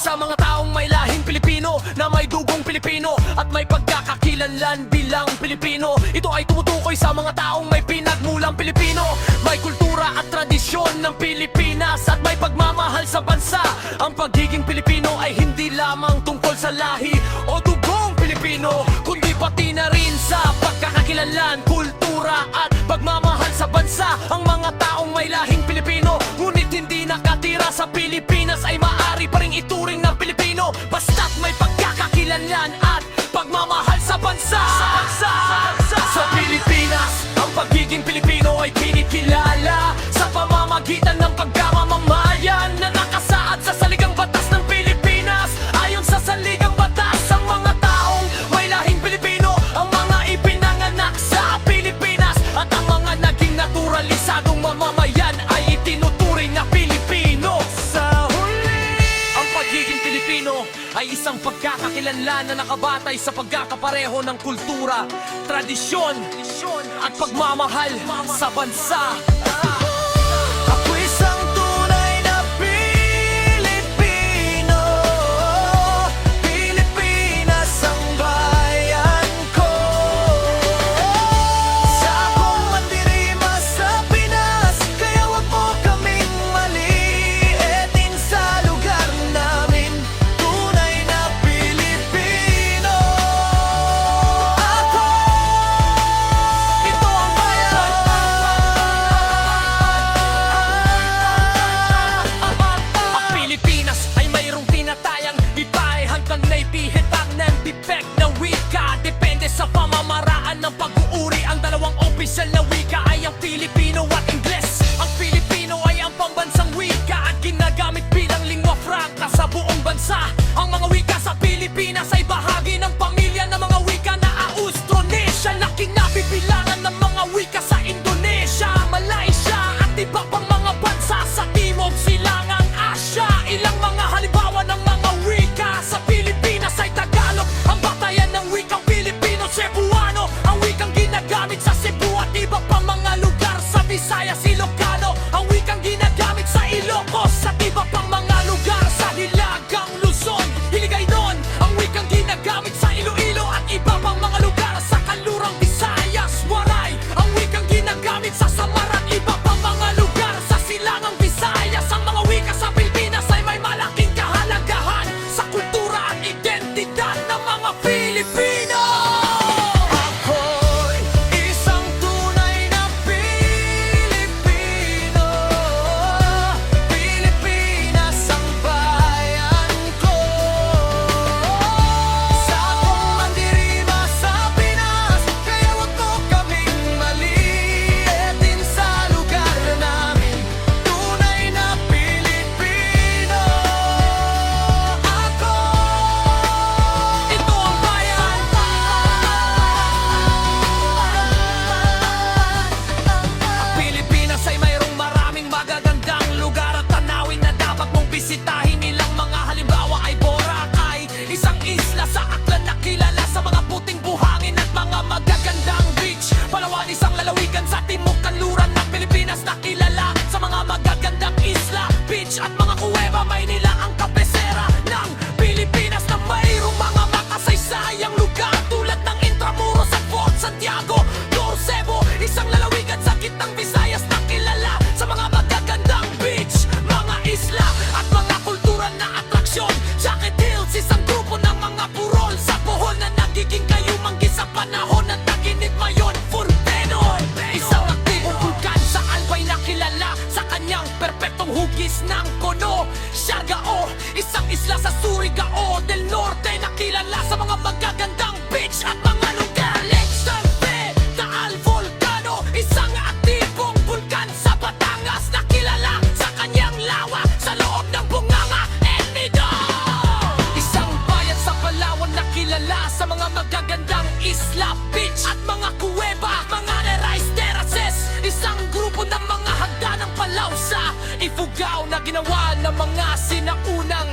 Sa mga taong may lahing Pilipino na may dugong Pilipino at may pagkakakilanlan bilang Pilipino. Ito ay tumutukoy sa mga taong may pinagmulang Pilipino, may kultura at tradisyon ng Pilipinas at may pagmamahal sa bansa. Ang pagiging Pilipino ay hindi lamang tungkol sa lahi o dugong Pilipino, kundi pati na rin sa pagkakakilanlan, kultura at pagmamahal sa bansa. Ang mga taong may lahing Pilipino ngunit hindi nakatira sa Pilipinas ay maaari pa ring ituring na Pilipino basta't may pagkakakilanlan at pagmamahal sa bansa. Sa Pilipinas, ang pagiging Pilipino ay kinikilala sa pamamagitan ng pagkamamamayan na nakasaad sa saligang batas ng Pilipinas. Ayon sa saligang batas, ang mga taong may lahing Pilipino ang mga ipinanganak sa Pilipinas at ang mga naging naturalisadong mamamayan ay itinuturing na Pilipino. Sa huli, ang pagiging Pilipino ay isang pagkakakilanlan na nakabatay sa pagkakapareho ng kultura, tradisyon at pagmamahal sa bansa. Ako isang tunay na Pilipino, Pilipinas ang bayan ko. Sa akong mandirima sa Pinas, kaya wag mo kaming maliitin sa lugar namin. Tunay na Pilipino ako. Ito ang bayan. Ang Pilipinas ay mayroong tinatayang ipahintang na ipihitang ng defect na wika. Depende sa pamamaraan ng pag-uuri. Ang dalawang opisyal na wika ay ang Filipino at Ingles. Ang Filipino ay ang pambansang wika at ginagamit bilang lingua franca sa buong bansa. Ang mga wika sa Pilipinas ay bahagi ng pamilya ng mga wika na Austronesia na kinabibilangan ng mga wika sa Indonesia, Malaysia at iba pang mga bansa sa Timog Silangang Asya. Ilang mga halimbawa ng mga wika sa Pilipinas ay Tagalog, ang batayan ng wikang Pilipino, Cebuano, ang wikang ginagamit sa Cebu at iba pang mga lugar sa Visayas, Ilocano, ang wikang ginagamit sa Ilocos at iba pang mga lugar sa Hilagang Luzon, Hiligaynon, ang wikang ginagamit sa Iloilo at iba pang mga lugar sa Kanlurang Visayas, Waray, ang wikang ginagamit sa Samaran, iba pang mga lugar sa Silangang Visayas. Ang mga wika sa Pilipinas ay may malaking kahalagahan sa kultura at identidad ng mga Pilipino. Ako'y isang tunay na Pilipino, Pilipinas ang bayan ko. Sa akong mandirima sa Pinas, kaya wag mo kaming maliitin sa lugar namin. Tunay na Pilipino ako. Ito ang bayan. Ang Pilipinas ay mayroong maraming magagandang lugar at tanawin na dapat mong bisitahin. Ilang mga halimbawa ay Boracay, isang isla sa Aklan na kilala sa mga puting buhangin at mga magagandang beach. Palawan, isang lalawigan sa timog kanluran ng Pilipinas na kilala sa mga magagandang isla, beach at mga kuweba. Maynila ang kabesera ng Pilipinas na mayroong mga makasaysayang lugar tulad ng Intramuros at Fort Santiago, Dorcebo, isang lalawigan sa gitnang Visayas na kilala sa mga magagandang beach, mga isla at mga kultura na atraksyon. Jacket Hills, isang grupo ng mga burol sa Bohol na nagiging kayumanggi sa panahon ng tag-init. Mayon, Furbeno, isang aktibong bulkan sa Albay na kilala sa kanyang perpektong hugis ng kono. Siargao, isang isla sa Surigao del Norte na kilala sa mga magagandang beach at mga lugar. Lexalpe, Taal Volcano, isang aktibong bulkan sa Batangas na kilala sa kanyang lawa sa loob ng bunganga El Nido. Isang na ginawa ng mga sinaunang